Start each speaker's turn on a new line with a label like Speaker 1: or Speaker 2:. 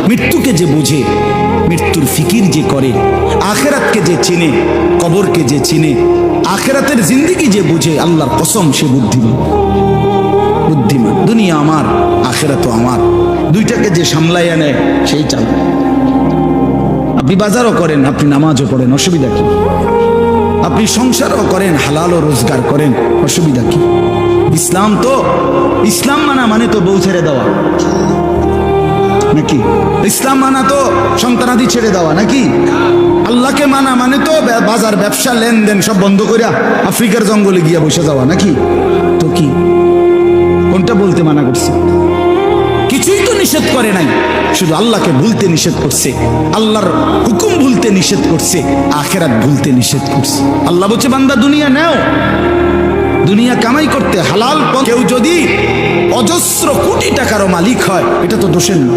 Speaker 1: মৃত্যুকে যে বুঝে, মৃত্যুর ফিকির যে করে, আখেরাতকে যে চিনে, কবরকে যে চিনে, আখেরাতের জিন্দেগি যে বুঝে, আল্লাহর কসম সে বুদ্ধিমান। বুদ্ধিমান। দুনিয়া আমার, আখেরাতও আমার, দুইটাকে যে সামলাইয়া নেয় সেই চালায়। আপনি বাজারও করেন, আপনি নামাজও পড়েন, অসুবিধা কি? আপনি সংসারও করেন, হালালও রোজগার করেন, অসুবিধা কি? ইসলাম তো, ইসলাম মানা মানে তো বউ ছেড়ে দেওয়া নাকি? ইসলাম মানা তো সন্তানাদি ছেড়ে দেওয়া নাকি? আল্লাহকে মানা মানে তো বাজার ব্যবসা লেনদেন সব বন্ধ করিয়া আফ্রিকার জঙ্গলে গিয়া বসে যাওয়া নাকি? তো কি কোনটা বলতে মানা করছে? কিছুই তো নিষেধ করে নাই, শুধু আল্লাহকে ভুলতে নিষেধ করছে, আল্লাহর হুকুম ভুলতে নিষেধ করছে, আখেরাত ভুলতে নিষেধ করছে। আল্লাহ বলছে বান্দা দুনিয়া নাও, দুনিয়া কামাই করতে হালাল। কেউ যদি অজস্র কোটি টাকারও মালিক হয়, এটা তো দোষের না।